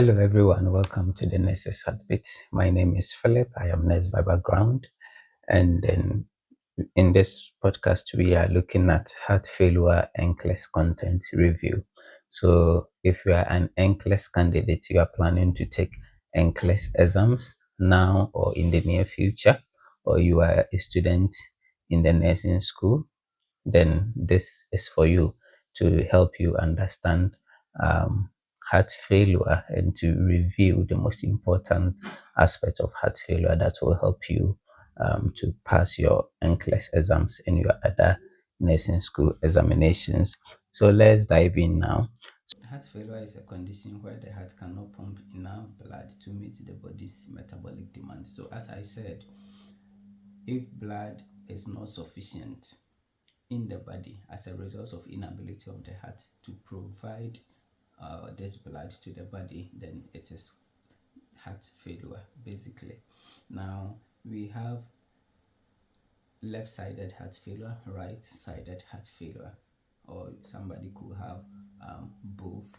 Hello, everyone. Welcome to the Nurses Heartbeat. My name is Philip. I am nurse by background. And then in this podcast, we are looking at heart failure NCLEX content review. So, if you are an NCLEX candidate, you are planning to take NCLEX exams now or in the near future, or you are a student in the nursing school, then this is for you to help you understand um, heart failure and to review the most important aspect of heart failure that will help you to pass your NCLEX exams and your other nursing school examinations. So let's dive in now. Heart failure is a condition where the heart cannot pump enough blood to meet the body's metabolic demand. So, as I said, if blood is not sufficient in the body as a result of inability of the heart to provide this blood to the body, then it is heart failure basically. Now we have left-sided heart failure, right-sided heart failure, or somebody could have both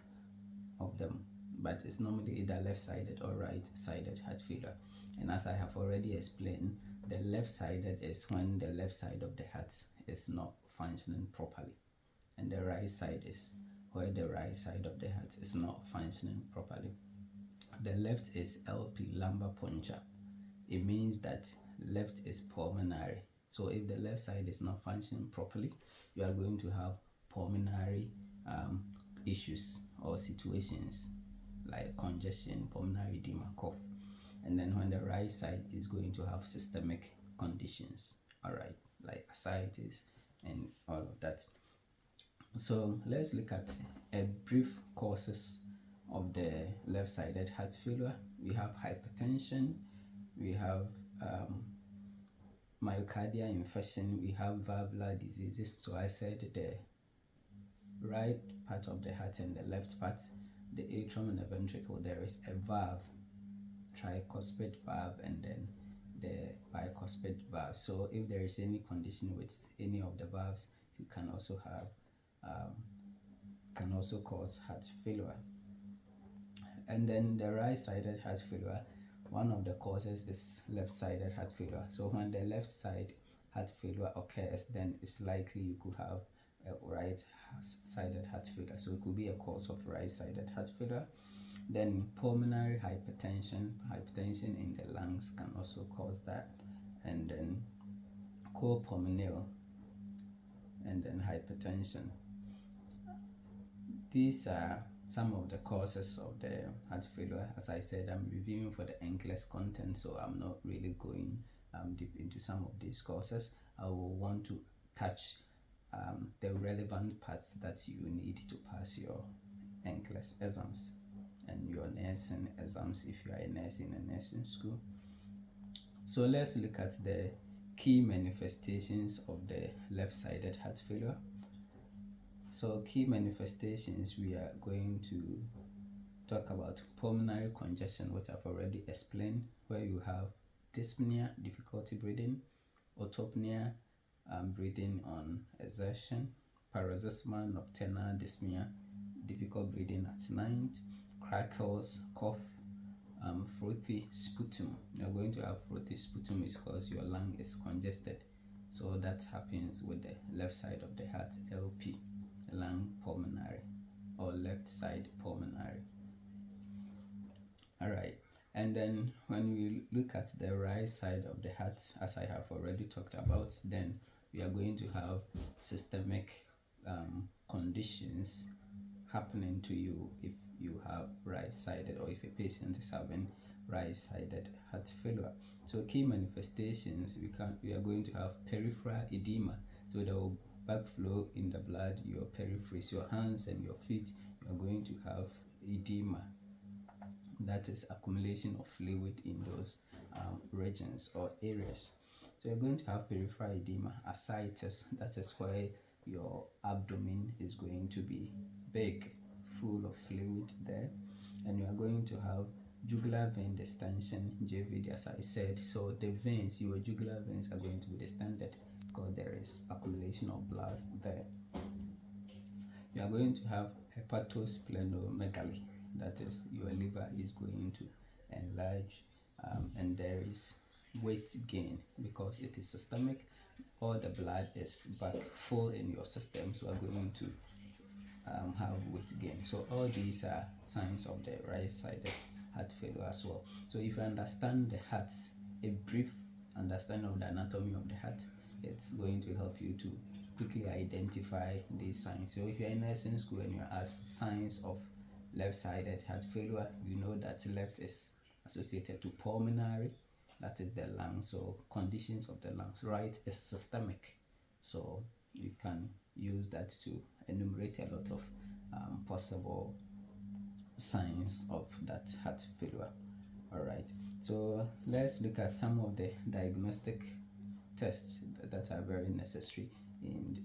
of them, but it's normally either left-sided or right-sided heart failure. And as I have already explained, the left-sided is when the left side of the heart is not functioning properly, and the right side is where the right side of the heart is not functioning properly. The left is LP, lumbar puncture. It means that left is pulmonary. So if the left side is not functioning properly, you are going to have pulmonary issues or situations like congestion, pulmonary edema, cough. And then when the right side is going to have systemic conditions, all right, like ascites and all of that. So let's look at a brief causes of the left-sided heart failure. We have hypertension, we have myocardial infarction, we have valvular diseases. So I said the right part of the heart and the left part, the atrium and the ventricle, there is a valve, tricuspid valve, and then the bicuspid valve. So if there is any condition with any of the valves, you can also have can also cause heart failure. And then the right-sided heart failure, one of the causes is left-sided heart failure. So when the left side heart failure occurs, then it's likely you could have a right-sided heart failure. So it could be a cause of right-sided heart failure. Then pulmonary hypertension, hypertension in the lungs can also cause that. And then copulmonale, and then hypertension. These are some of the causes of the heart failure. As I said, I'm reviewing for the NCLEX content, so I'm not really going deep into some of these causes. I will want to touch the relevant parts that you need to pass your NCLEX exams and your nursing exams if you are a nurse in a nursing school. So let's look at the key manifestations of the left-sided heart failure. So key manifestations, we are going to talk about pulmonary congestion, which I've already explained, where you have dyspnea, difficulty breathing, autopnea, breathing on exertion, paroxysmal nocturnal dyspnea, difficult breathing at night, crackles, cough, frothy sputum. You're going to have frothy sputum is because your lung is congested. So that happens with the left side of the heart, LP, lung pulmonary, or left side pulmonary. All right. And then when we look at the right side of the heart, as I have already talked about, then we are going to have systemic conditions happening to you if you have right-sided, or if a patient is having right-sided heart failure. So key manifestations, we are going to have peripheral edema. So there will backflow in the blood, your peripheries, your hands and your feet. You are going to have edema. That is accumulation of fluid in those regions or areas. So you're going to have peripheral edema, ascites. That is where your abdomen is going to be big, full of fluid there, and you are going to have jugular vein distension, JVD, as I said. So the veins, your jugular veins, are going to be distended because there is accumulation of blood there. You are going to have hepatosplenomegaly. that is, your liver is going to enlarge, and there is weight gain because it is systemic. All the blood is back full in your system, so you are going to have weight gain. So all these are signs of the right-sided heart failure as well. So if you understand the heart, a brief understanding of the anatomy of the heart, it's going to help you to quickly identify these signs. So if you're in nursing school and you're asked signs of left-sided heart failure, you know that left is associated to pulmonary, that is the lungs, so conditions of the lungs. Right is systemic, so you can use that to enumerate a lot of possible signs of that heart failure. All right, so let's look at some of the diagnostic tests that are very necessary in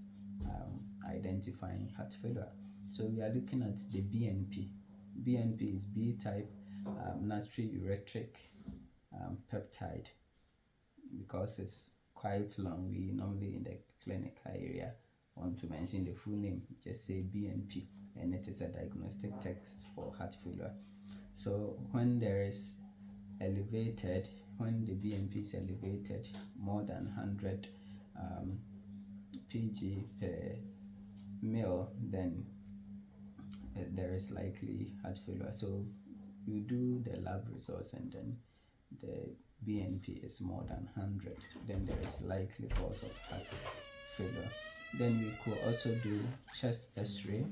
identifying heart failure. So we are looking at the BNP. BNP is B-type natriuretic peptide. Because it's quite long, we normally in the clinical area want to mention the full name, just say BNP, and it is a diagnostic test for heart failure. So when there is elevated, when the BNP is elevated more than 100 pg per mil, then there is likely heart failure. So you do the lab results, and then the BNP is more than 100, then there is likely cause of heart failure. Then we could also do chest x-ray,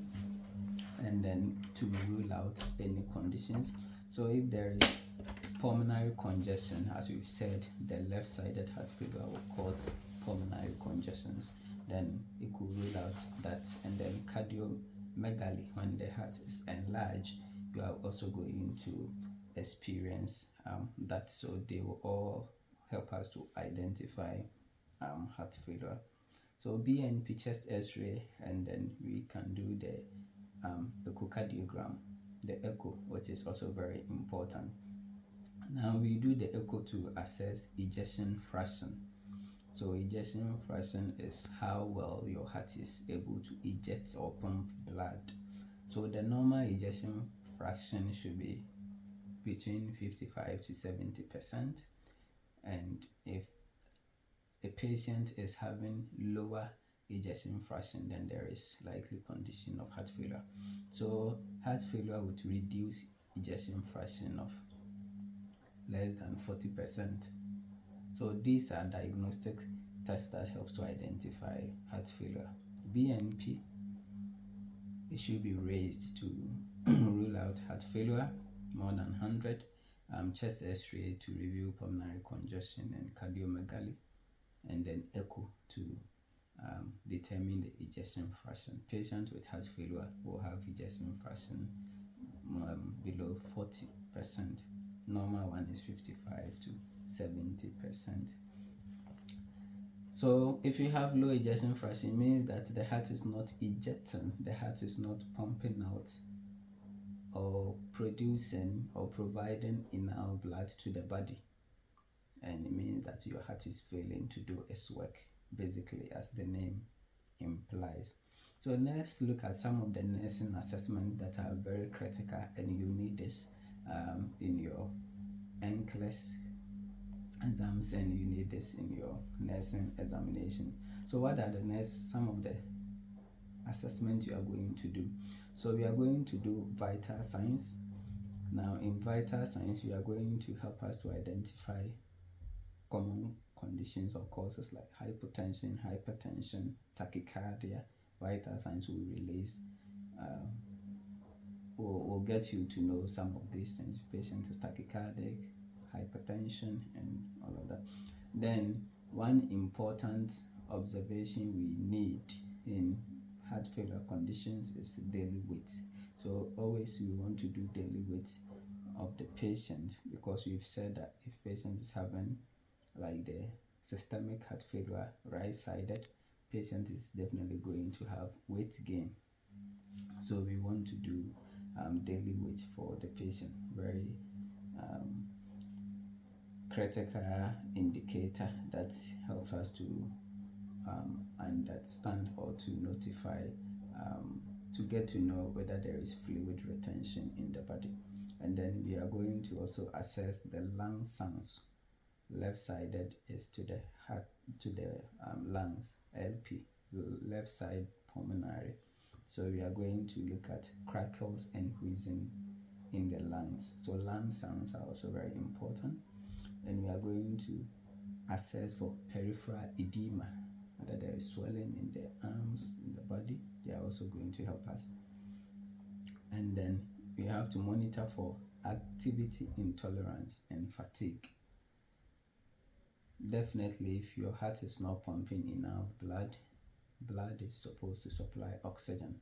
and then to rule out any conditions. So if there is pulmonary congestion, as we've said, the left-sided heart failure will cause pulmonary congestions, then it could rule out that. And then cardiomegaly, when the heart is enlarged, you are also going to experience that. So they will all help us to identify heart failure. So BNP, chest x-ray, and then we can do the echocardiogram, the echo, which is also very important. Now we do the echo to assess ejection fraction. So ejection fraction is how well your heart is able to eject or pump blood. So the normal ejection fraction should be between 55 to 70%, and if a patient is having lower ejection fraction, then there is likely condition of heart failure. So heart failure would reduce ejection fraction of less than 40%. So these are diagnostic tests that helps to identify heart failure. BNP, it should be raised to rule out heart failure more than 100. Chest x-ray to review pulmonary congestion and cardiomegaly, and then echo to determine the ejection fraction. Patients with heart failure will have ejection fraction below 40%. Normal one is 55 to 70%. So if you have low ejection fraction, it means that the heart is not ejecting, the heart is not pumping out or producing or providing enough blood to the body, and it means that your heart is failing to do its work, basically, as the name implies. So let's look at some of the nursing assessments that are very critical, and you need this in your Nclex exams, and you need this in your nursing examination. So what are some of the assessments you are going to do? So we are going to do vital signs. Now in vital signs, we are going to help us to identify common conditions or causes like hypotension, hypertension, tachycardia. Vital signs will release will get you to know some of these things. Patient is tachycardic, hypertension, and all of that. Then one important observation we need in heart failure conditions is daily weight. So always we want to do daily weight of the patient, because we've said that if patient is having like the systemic heart failure, right-sided, patient is definitely going to have weight gain. So we want to do daily weight for the patient. Very critical indicator that helps us to understand or to notify to get to know whether there is fluid retention in the body. And then we are going to also assess the lung sounds. Left-sided is to the heart, to the lungs, LP, left side pulmonary. So we are going to look at crackles and wheezing in the lungs. So lung sounds are also very important. And we are going to assess for peripheral edema, whether there is swelling in the arms, in the body. They are also going to help us. And then we have to monitor for activity intolerance and fatigue. Definitely, if your heart is not pumping enough blood is supposed to supply oxygen.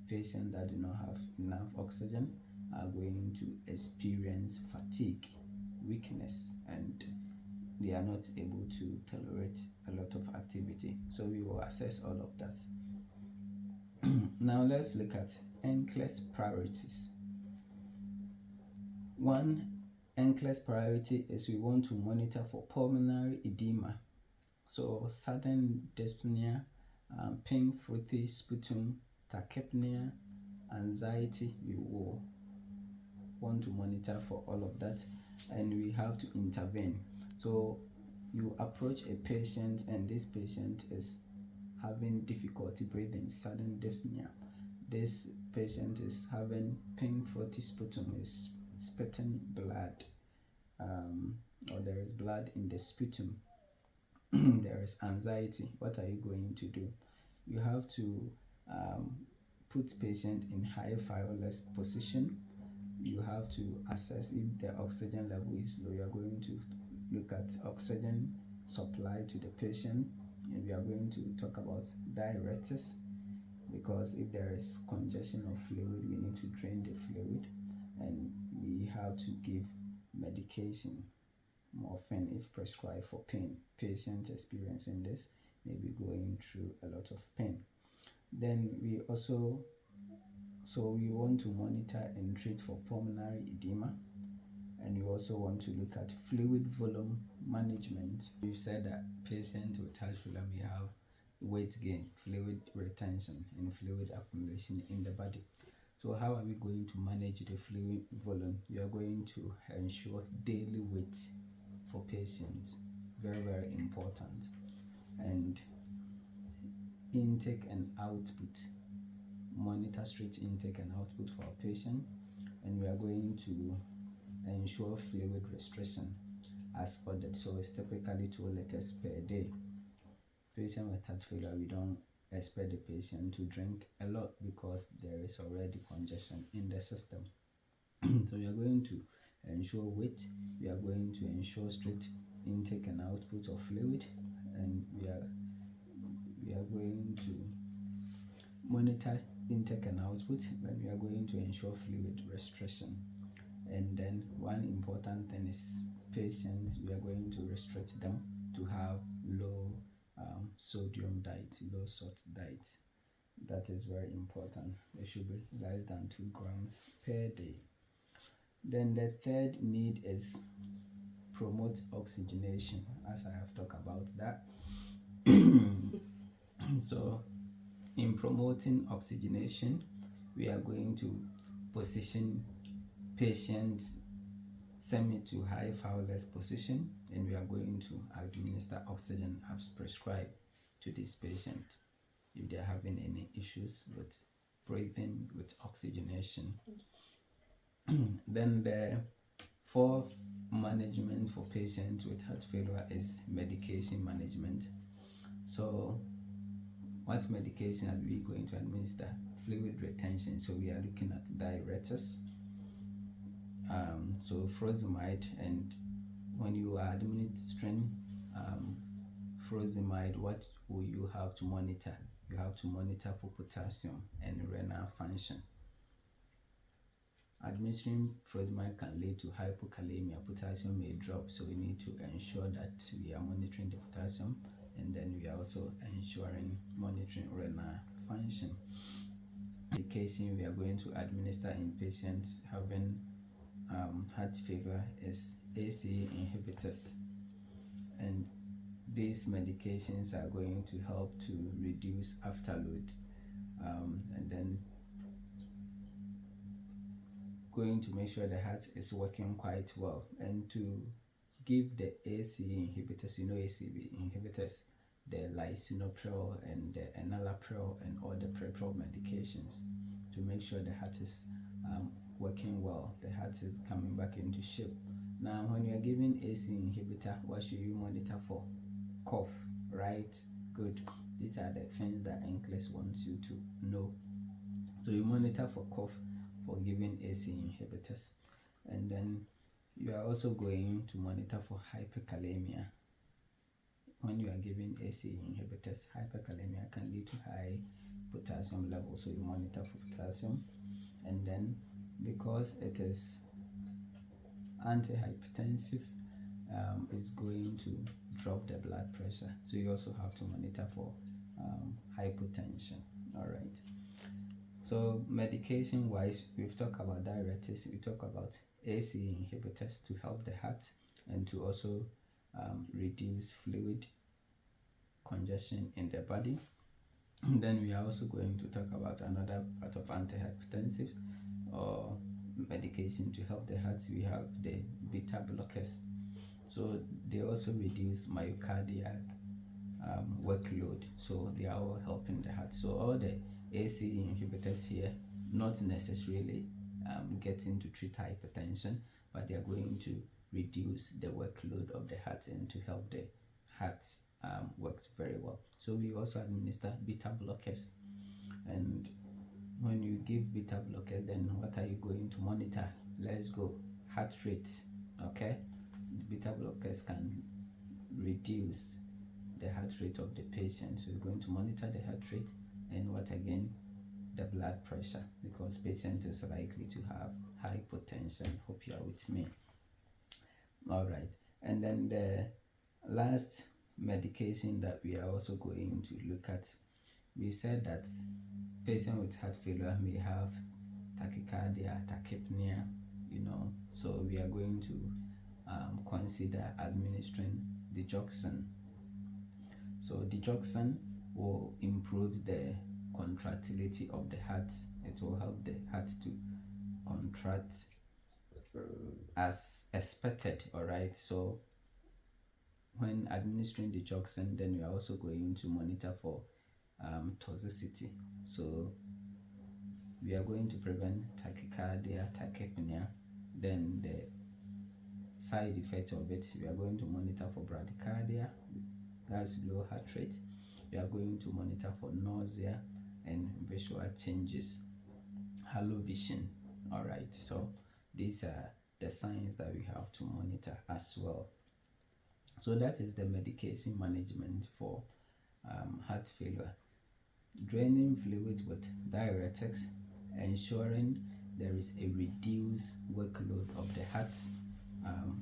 Patients that do not have enough oxygen are going to experience fatigue, weakness, and they are not able to tolerate a lot of activity. So we will assess all of that. Now let's look at Nclex priorities. One Nclex priority is we want to monitor for pulmonary edema, so sudden dyspnea, pink fruity sputum, tachypnea, anxiety. We will want to monitor for all of that, and we have to intervene. So you approach a patient and this patient is having difficulty breathing, sudden dyspnea. This patient is having pink fruity sputum, is spitting blood, or there is blood in the sputum. There is anxiety. What are you going to do? You have to put patient in high fireless position. You have to assess if the oxygen level is low. You are going to look at oxygen supply to the patient, and we are going to talk about diuretics, because if there is congestion of fluid, we need to drain the fluid, and we have to give medication morphine if prescribed for pain. Patients experiencing this may be going through a lot of pain. Then we also, we want to monitor and treat for pulmonary edema, and we also want to look at fluid volume management. We've said that patients with heart failure may have weight gain, fluid retention, and fluid accumulation in the body. So how are we going to manage the fluid volume? You are going to ensure daily weight for patients, very, very important, and intake and output. Monitor straight intake and output for our patient, and we are going to ensure fluid restriction as ordered. So it's typically 2 liters per day. Patient with heart failure, we don't expect the patient to drink a lot because there is already congestion in the system. So we are going to ensure weight, we are going to ensure straight intake and output of fluid, and we are going to monitor intake and output, and we are going to ensure fluid restriction. And then one important thing is patients, we are going to restrict them to have low sodium diet, low salt diet. That is very important. It should be less than 2 grams per day. Then the third need is promote oxygenation, as I have talked about that. So in promoting oxygenation, we are going to position patients semi to high fireless position, and we are going to administer oxygen as prescribed to this patient if they are having any issues with breathing with oxygenation. Then the fourth management for patients with heart failure is medication management. So what medication are we going to administer? Fluid retention. So we are looking at diuretics, so furosemide, and when you are administering furosemide, what will you have to monitor? You have to monitor for potassium and renal function. Administering furosemide can lead to hypokalemia. Potassium may drop, so we need to ensure that we are monitoring the potassium, and then we are also ensuring monitoring renal function. Medication we are going to administer in patients having heart failure is ACE inhibitors, and these medications are going to help to reduce afterload, and then going to make sure the heart is working quite well. And to give the ACE inhibitors, ACE inhibitors, the lisinopril and the enalapril and all the prepril medications, to make sure the heart is working well, the heart is coming back into shape. Now, when you are giving ACE inhibitor, what should you monitor for? Cough, right? Good. These are the things that Nclex wants you to know. So you monitor for cough for giving ACE inhibitors, and then you are also going to monitor for hyperkalemia. When you are giving ACE inhibitors, hyperkalemia can lead to high potassium levels, so you monitor for potassium. And then because it is antihypertensive, it's going to drop the blood pressure, so you also have to monitor for hypotension. All right, so medication wise, we've talked about diuretics, we talk about ACE inhibitors to help the heart and to also reduce fluid congestion in the body. And then we are also going to talk about another part of antihypertensives or medication to help the heart. We have the beta blockers, so they also reduce myocardial workload, so they are all helping the heart. So all the ACE inhibitors here, not necessarily getting to treat hypertension, but they are going to reduce the workload of the heart and to help the heart works very well. So we also administer beta blockers, and when you give beta blockers, then what are you going to monitor? Let's go, heart rate. Okay, beta blockers can reduce the heart rate of the patient, so you're going to monitor the heart rate and what again, the blood pressure, because patient is likely to have hypotension. Hope you are with me. All right, and then the last medication that we are also going to look at, we said that patient with heart failure may have tachycardia, tachypnea, so we are going to consider administering digoxin. So digoxin will improve the contractility of the heart. It will help the heart to contract as expected. All right, so when administering digoxin, then we are also going to monitor for toxicity. So we are going to prevent tachycardia, tachypnea. Then the side effect of it, we are going to monitor for bradycardia, that's low heart rate. We are going to monitor for nausea and visual changes, halo vision. All right, so these are the signs that we have to monitor as well. So that is the medication management for heart failure. Draining fluids with diuretics, ensuring there is a reduced workload of the heart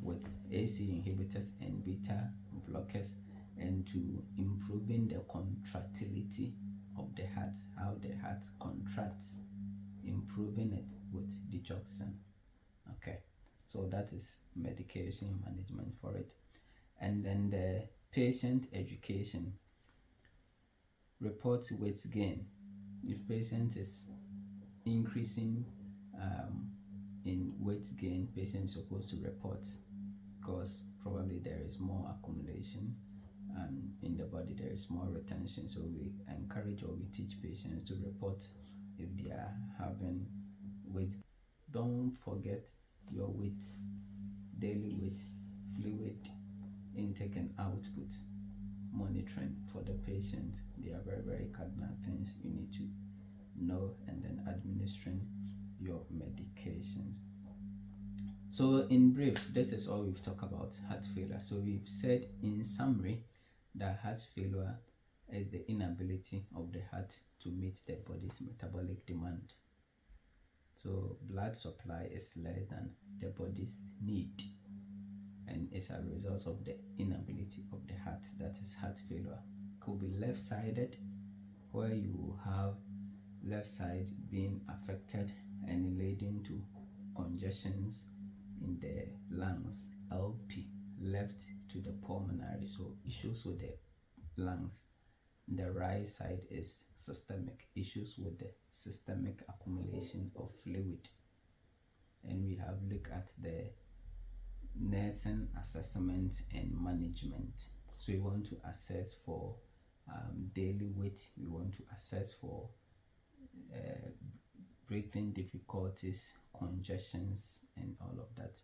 with ACE inhibitors and beta blockers, and to improving the contractility of the heart, how the heart contracts, improving it with digoxin. Okay, so that is medication management for it. And then the patient education, report weight gain. If patient is increasing in weight gain, patient is supposed to report, because probably there is more accumulation and in the body there is more retention. So we encourage or we teach patients to report if they are having weight. Don't forget your weight, daily weight, fluid intake and output monitoring for the patient. They are very, very cardinal things you need to know, and then administering your medications. So in brief, this is all we've talked about heart failure. So we've said in summary that heart failure is the inability of the heart to meet the body's metabolic demand. So blood supply is less than the body's need, and it's a result of the inability of the heart. That is heart failure. Could be left-sided, where you have left side being affected and leading to congestions in the lungs, LP, left to the pulmonary, so issues with the lungs. The right side is systemic, issues with the systemic accumulation of fluid. and we have looked at the nursing assessment and management. So we want to assess for daily weight, we want to assess for breathing difficulties, congestions, and all of that.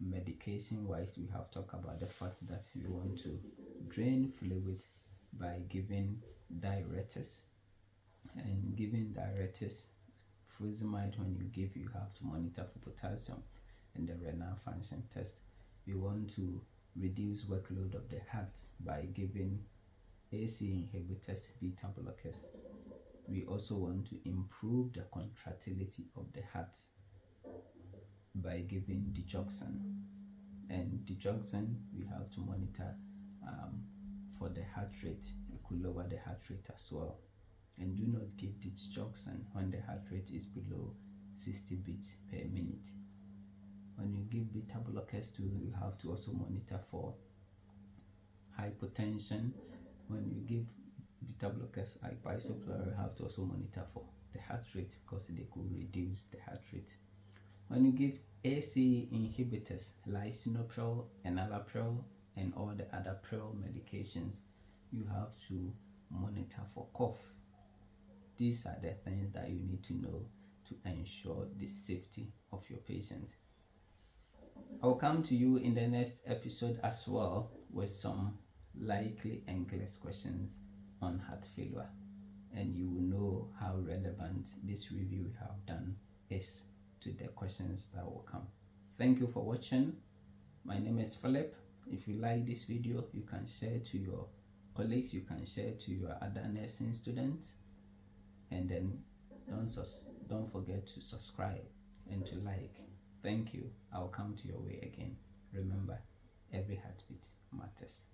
Medication wise, we have talked about the fact that we want to drain fluid by giving diuretics, and giving diuretics, furosemide, when you give, you have to monitor for potassium and the renal function test. We want to reduce workload of the heart by giving AC inhibitors, beta blockers. We also want to improve the contractility of the heart by giving digoxin. And digoxin, we have to monitor for the heart rate. It could lower the heart rate as well. And do not give digoxin when the heart rate is below 60 beats per minute. When you give beta blockers too, you have to also monitor for hypotension. When you give beta blockers like bisoprolol, you have to also monitor for the heart rate, because they could reduce the heart rate. When you give AC inhibitors, lisinopril, enalapril, and all the other pril medications, you have to monitor for cough. These are the things that you need to know to ensure the safety of your patient. I'll come to you in the next episode as well with some likely Nclex questions on heart failure, and you will know how relevant this review we have done is to the questions that will come. Thank you for watching. My name is Philip. If you like this video, you can share to your colleagues, you can share to your other nursing students, and then don't forget to subscribe and to like. Thank you. I'll come to your way again. Remember, every heartbeat matters.